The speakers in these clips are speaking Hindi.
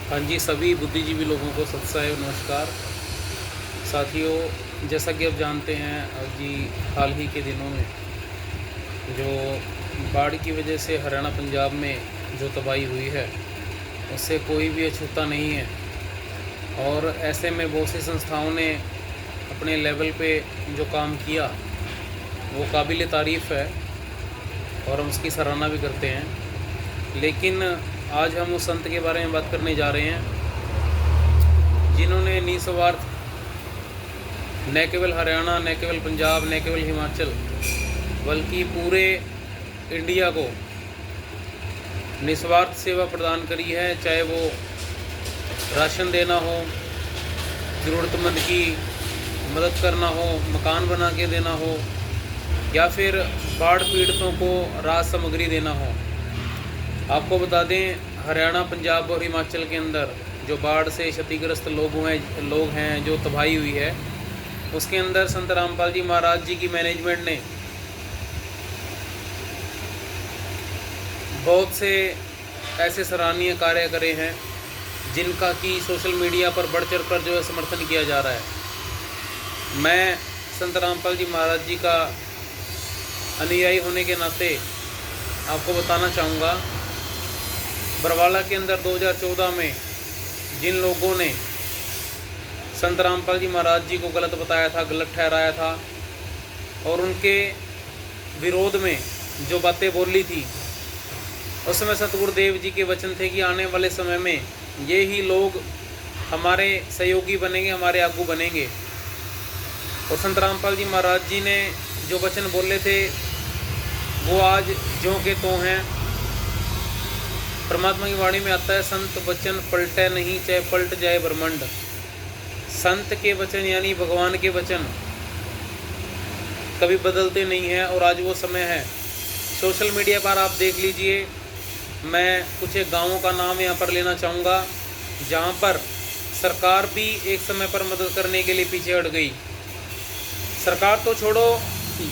हाँ जी, सभी बुद्धिजीवी लोगों को सत साहेब नमस्कार। साथियों, जैसा कि आप जानते हैं जी, हाल ही के दिनों में जो बाढ़ की वजह से हरियाणा पंजाब में जो तबाही हुई है, उससे कोई भी अछूता नहीं है। और ऐसे में बहुत सी संस्थाओं ने अपने लेवल पे जो काम किया वो काबिल तारीफ़ है और हम उसकी सराहना भी करते हैं। लेकिन आज हम उस संत के बारे में बात करने जा रहे हैं जिन्होंने निस्वार्थ न केवल हरियाणा, न केवल पंजाब, न केवल हिमाचल, बल्कि पूरे इंडिया को निस्वार्थ सेवा प्रदान करी है। चाहे वो राशन देना हो, ज़रूरतमंद की मदद करना हो, मकान बना के देना हो, या फिर बाढ़ पीड़ितों को राहत सामग्री देना हो। आपको बता दें, हरियाणा, पंजाब और हिमाचल के अंदर जो बाढ़ से क्षतिग्रस्त लोग हैं, जो तबाही हुई है, उसके अंदर संत रामपाल जी महाराज जी की मैनेजमेंट ने बहुत से ऐसे सराहनीय कार्य करे हैं जिनका कि सोशल मीडिया पर बढ़ चढ़ कर जो है समर्थन किया जा रहा है। मैं संत रामपाल जी महाराज जी का अनुयायी होने के नाते आपको बताना चाहूँगा, बरवाला के अंदर 2014 में जिन लोगों ने संत रामपाल जी महाराज जी को गलत बताया था, गलत ठहराया था और उनके विरोध में जो बातें बोली थी, उस समय सतगुरुदेव जी के वचन थे कि आने वाले समय में ये ही लोग हमारे सहयोगी बनेंगे, हमारे आगू बनेंगे। और संत रामपाल जी महाराज जी ने जो वचन बोले थे वो आज ज्यों के त्यों हैं। परमात्मा की वाणी में आता है, संत वचन पलटे नहीं, चाहे पलट जाए ब्रह्मांड। संत के वचन यानी भगवान के वचन कभी बदलते नहीं हैं और आज वो समय है। सोशल मीडिया पर आप देख लीजिए, मैं कुछ एक गाँवों का नाम यहाँ पर लेना चाहूँगा जहाँ पर सरकार भी एक समय पर मदद करने के लिए पीछे हट गई। सरकार तो छोड़ो,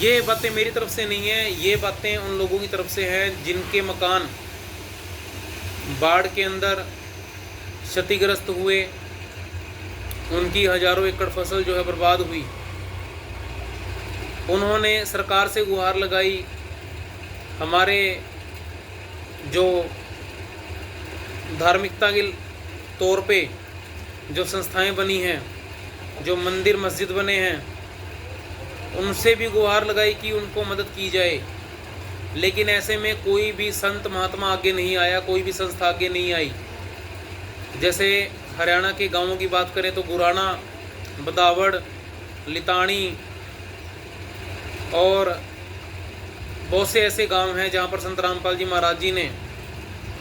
ये बातें मेरी तरफ से नहीं है, ये बातें उन लोगों की तरफ से हैं जिनके मकान बाढ़ के अंदर क्षतिग्रस्त हुए, उनकी हजारों एकड़ फसल जो है बर्बाद हुई। उन्होंने सरकार से गुहार लगाई, हमारे जो धार्मिकता के तौर पे जो संस्थाएं बनी हैं, जो मंदिर मस्जिद बने हैं, उनसे भी गुहार लगाई कि उनको मदद की जाए। लेकिन ऐसे में कोई भी संत महात्मा आगे नहीं आया, कोई भी संस्था आगे नहीं आई। जैसे हरियाणा के गांवों की बात करें तो गुराना, बदावड़, लितानी और बहुत से ऐसे गांव हैं जहां पर संत रामपाल जी महाराज जी ने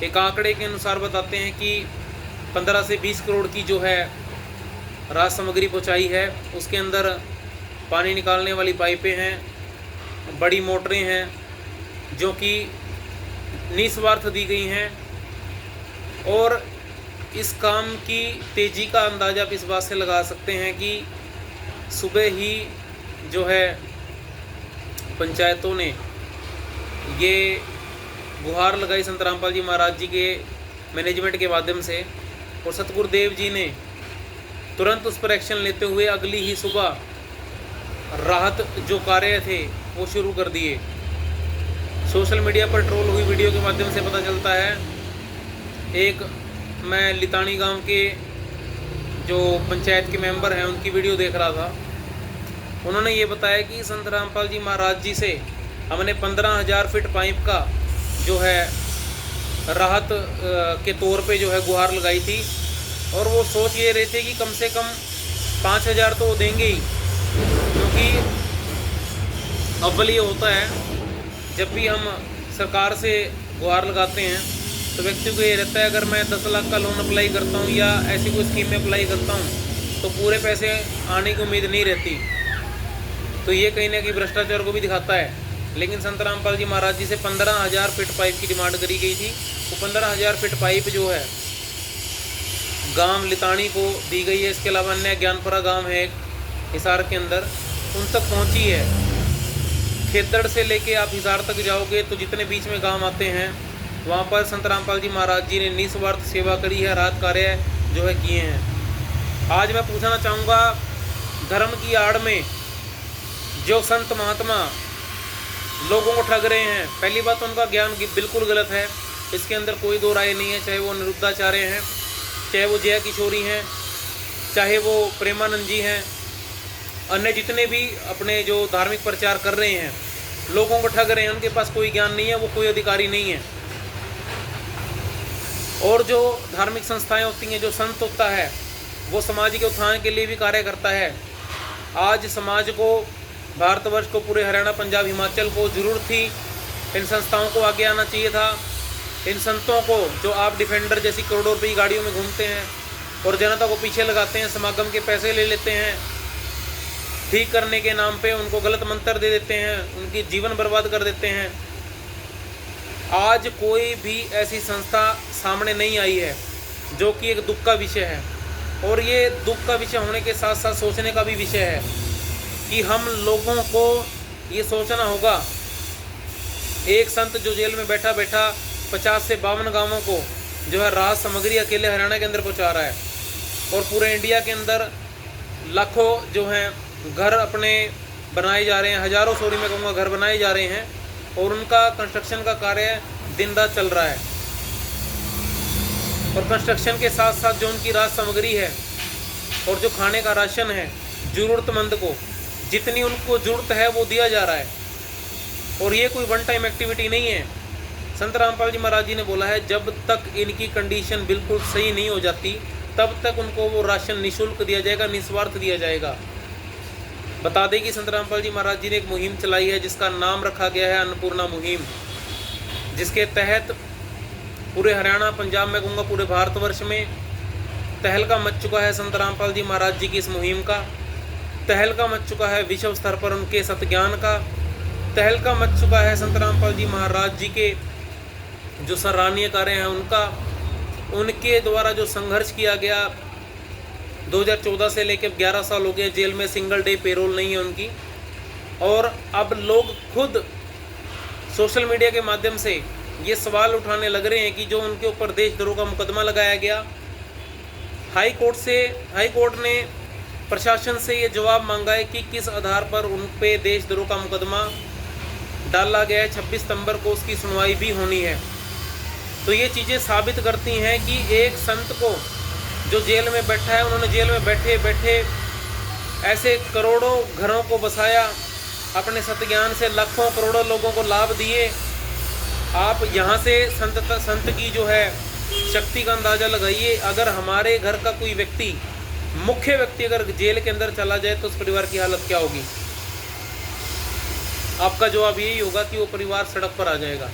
एक आंकड़े के अनुसार बताते हैं कि 15 से 20 करोड़ की जो है राहत सामग्री पहुँचाई है। उसके अंदर पानी निकालने वाली पाइपें हैं, बड़ी मोटरें हैं जो कि निस्वार्थ दी गई हैं। और इस काम की तेज़ी का अंदाज़ा आप इस बात से लगा सकते हैं कि सुबह ही जो है पंचायतों ने ये गुहार लगाई संत रामपाल जी महाराज जी के मैनेजमेंट के माध्यम से, और सतगुरुदेव जी ने तुरंत उस पर एक्शन लेते हुए अगली ही सुबह राहत जो कार्य थे वो शुरू कर दिए। सोशल मीडिया पर ट्रोल हुई वीडियो के माध्यम से पता चलता है, एक मैं लितानी गांव के जो पंचायत के मेंबर हैं उनकी वीडियो देख रहा था। उन्होंने ये बताया कि संत रामपाल जी महाराज जी से हमने 15,000 फीट पाइप का जो है राहत के तौर पे जो है गुहार लगाई थी, और वो सोच ये रहे थे कि कम से कम 5,000 तो वो देंगे ही, क्योंकि अव्वल ये होता है जब भी हम सरकार से गुहार लगाते हैं तो व्यक्ति को ये रहता है, अगर मैं 10 लाख का लोन अप्लाई करता हूँ या ऐसी कोई स्कीम में अप्लाई करता हूँ तो पूरे पैसे आने की उम्मीद नहीं रहती। तो ये कहीं ना कहीं भ्रष्टाचार को भी दिखाता है। लेकिन संत रामपाल जी महाराज जी से 15,000 फीट पाइप की डिमांड करी गई थी। वो 15,000 फीट पाइप जो है गांव लितानी को दी गई है। इसके अलावा अन्य ज्ञानपुरा गांव है एक हिसार के अंदर, उन तक पहुंची है। खेतड़ से लेके आप हिसार तक जाओगे तो जितने बीच में गांव आते हैं वहाँ पर संत रामपाल जी महाराज जी ने निस्वार्थ सेवा करी है, राहत कार्य जो है किए हैं। आज मैं पूछना चाहूँगा, धर्म की आड़ में जो संत महात्मा लोगों को ठग रहे हैं, पहली बात उनका ज्ञान बिल्कुल गलत है, इसके अंदर कोई दो राय नहीं है। चाहे वो निरुद्धाचार्य हैं, चाहे वो जया किशोरी हैं, चाहे वो प्रेमानंद जी हैं, अन्य जितने भी अपने जो धार्मिक प्रचार कर रहे हैं, लोगों को ठग रहे हैं, उनके पास कोई ज्ञान नहीं है, वो कोई अधिकारी नहीं है। और जो धार्मिक संस्थाएं होती हैं, जो संत होता है, वो समाज के उत्थान के लिए भी कार्य करता है। आज समाज को, भारतवर्ष को, पूरे हरियाणा, पंजाब, हिमाचल को जरूरत थी इन संस्थाओं को आगे आना चाहिए था। इन संतों को, जो आप डिफेंडर जैसी करोड़ों रुपये की गाड़ियों में घूमते हैं और जनता को पीछे लगाते हैं, समागम के पैसे ले लेते हैं, ठीक करने के नाम पे उनको गलत मंत्र दे देते हैं, उनकी जीवन बर्बाद कर देते हैं। आज कोई भी ऐसी संस्था सामने नहीं आई है, जो कि एक दुख का विषय है। और ये दुख का विषय होने के साथ साथ सोचने का भी विषय है कि हम लोगों को ये सोचना होगा, एक संत जो जेल में बैठा बैठा 50 से 52 गांवों को जो है राहत सामग्री अकेले हरियाणा के अंदर पहुंचा रहा है, और पूरे इंडिया के अंदर लाखों जो हैं घर अपने बनाए जा रहे हैं, हज़ारों, सॉरी मैं कहूँगा, घर बनाए जा रहे हैं, और उनका कंस्ट्रक्शन का कार्य दिन रात चल रहा है। और कंस्ट्रक्शन के साथ साथ जो उनकी राहत सामग्री है और जो खाने का राशन है, ज़रूरतमंद को जितनी उनको ज़रूरत है वो दिया जा रहा है। और ये कोई वन टाइम एक्टिविटी नहीं है। संत रामपाल जी महाराज जी ने बोला है, जब तक इनकी कंडीशन बिल्कुल सही नहीं हो जाती, तब तक उनको वो राशन निःशुल्क दिया जाएगा, निस्वार्थ दिया जाएगा। बता दें कि संत रामपाल जी महाराज जी ने एक मुहिम चलाई है, जिसका नाम रखा गया है अन्नपूर्णा मुहिम, जिसके तहत पूरे हरियाणा, पंजाब, मैं कहूँगा पूरे भारतवर्ष में तहलका मच चुका है संत रामपाल जी महाराज जी की इस मुहिम का। तहलका मच चुका है विश्व स्तर पर उनके सतज्ञान का। तहलका मच चुका है संत रामपाल जी महाराज जी के जो सराहनीय कार्य हैं उनका, उनके द्वारा जो संघर्ष किया गया। 2014 से लेकर 11 साल हो गए जेल में, सिंगल डे पेरोल नहीं है उनकी। और अब लोग खुद सोशल मीडिया के माध्यम से ये सवाल उठाने लग रहे हैं कि जो उनके ऊपर देशद्रोह का मुकदमा लगाया गया, हाई कोर्ट ने प्रशासन से ये जवाब मांगा है कि किस आधार पर उन पे देशद्रोह का मुकदमा डाला गया है। 26 सितंबर को उसकी सुनवाई भी होनी है। तो ये चीज़ें साबित करती हैं कि एक संत को जो जेल में बैठा है, उन्होंने जेल में बैठे बैठे ऐसे करोड़ों घरों को बसाया, अपने सतज्ञान से लाखों करोड़ों लोगों को लाभ दिए। आप यहाँ से संत की जो है शक्ति का अंदाज़ा लगाइए। अगर हमारे घर का कोई व्यक्ति, मुख्य व्यक्ति अगर जेल के अंदर चला जाए तो उस परिवार की हालत क्या होगी? आपका जवाब यही होगा कि वो परिवार सड़क पर आ जाएगा।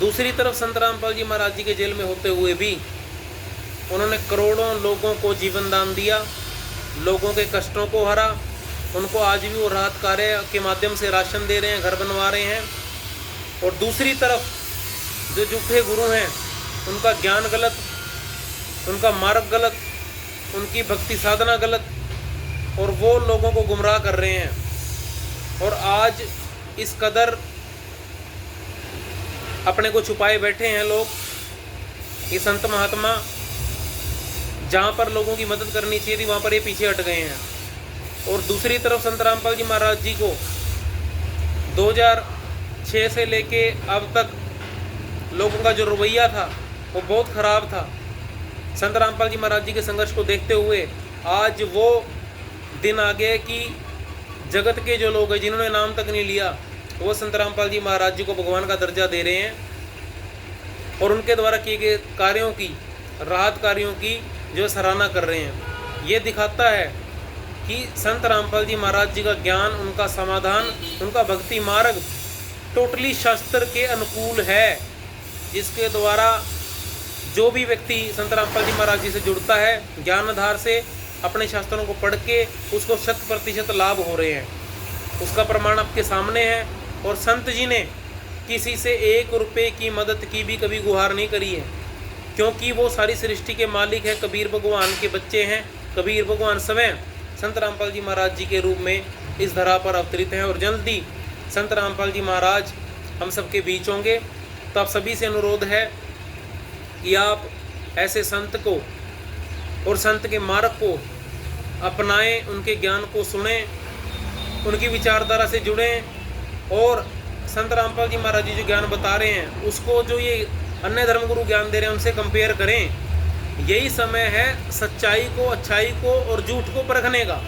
दूसरी तरफ संत रामपाल जी महाराज जी के जेल में होते हुए भी उन्होंने करोड़ों लोगों को जीवन दान दिया, लोगों के कष्टों को हरा। उनको आज भी वो राहत कार्य के माध्यम से राशन दे रहे हैं, घर बनवा रहे हैं। और दूसरी तरफ जो झूठे गुरु हैं, उनका ज्ञान गलत, उनका मार्ग गलत, उनकी भक्ति साधना गलत, और वो लोगों को गुमराह कर रहे हैं। और आज इस कदर अपने को छुपाए बैठे हैं लोग, ये संत महात्मा जहाँ पर लोगों की मदद करनी चाहिए थी वहाँ पर ये पीछे हट गए हैं। और दूसरी तरफ संत रामपाल जी महाराज जी को 2006 से लेके अब तक लोगों का जो रवैया था वो बहुत ख़राब था। संत रामपाल जी महाराज जी के संघर्ष को देखते हुए आज वो दिन आ गए कि जगत के जो लोग हैं जिन्होंने नाम तक नहीं लिया, वो संत रामपाल जी महाराज जी को भगवान का दर्जा दे रहे हैं। और उनके द्वारा किए गए कार्यों की, राहत कार्यों की जो सराहना कर रहे हैं। ये दिखाता है कि संत रामपाल जी महाराज जी का ज्ञान, उनका समाधान, उनका भक्ति मार्ग टोटली शास्त्र के अनुकूल है, जिसके द्वारा जो भी व्यक्ति संत रामपाल जी महाराज जी से जुड़ता है, ज्ञानाधार से अपने शास्त्रों को पढ़ के उसको 100% लाभ हो रहे हैं। उसका प्रमाण आपके सामने है। और संत जी ने किसी से 1 रुपये की मदद की भी कभी गुहार नहीं करी है, क्योंकि वो सारी सृष्टि के मालिक हैं, कबीर भगवान के बच्चे हैं। कबीर भगवान स्वयं संत रामपाल जी महाराज जी के रूप में इस धरा पर अवतरित हैं। और जल्दी संत रामपाल जी महाराज हम सबके बीच होंगे। तो आप सभी से अनुरोध है कि आप ऐसे संत को और संत के मार्ग को अपनाएं, उनके ज्ञान को सुने, उनकी विचारधारा से जुड़ें और संत रामपाल जी महाराज जी जो ज्ञान बता रहे हैं उसको जो ये अन्य धर्मगुरु ज्ञान दे रहे हैं उनसे कंपेयर करें। यही समय है सच्चाई को, अच्छाई को और झूठ को परखने का।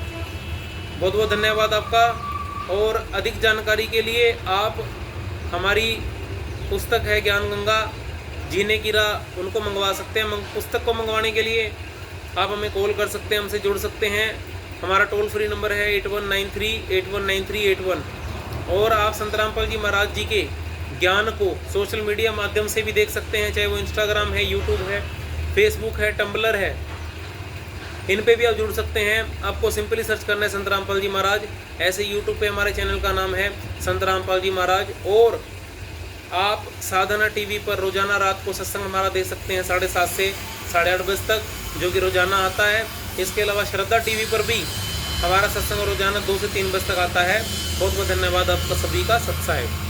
बहुत बहुत धन्यवाद आपका। और अधिक जानकारी के लिए आप हमारी पुस्तक है ज्ञान गंगा जीने की राह, उनको मंगवा सकते हैं। पुस्तक को मंगवाने के लिए आप हमें कॉल कर सकते हैं, हमसे जुड़ सकते हैं। हमारा टोल फ्री नंबर है 8193819381। और आप संत रामपाल जी महाराज जी के ज्ञान को सोशल मीडिया माध्यम से भी देख सकते हैं, चाहे वो इंस्टाग्राम है, यूट्यूब है, फेसबुक है, टम्बलर है, इन पे भी आप जुड़ सकते हैं। आपको सिंपली सर्च करना है संत रामपाल जी महाराज। ऐसे यूट्यूब पे हमारे चैनल का नाम है संत रामपाल जी महाराज। और आप साधना टीवी पर रोजाना रात को सत्संग हमारा देख सकते हैं 7:30 से 8:30 बजे तक, जो कि रोजाना आता है। इसके अलावा श्रद्धा टीवी पर भी हमारा सत्संग रोजाना 2 से 3 बजे तक आता है। बहुत बहुत धन्यवाद आपका सभी का। सत्साहेब।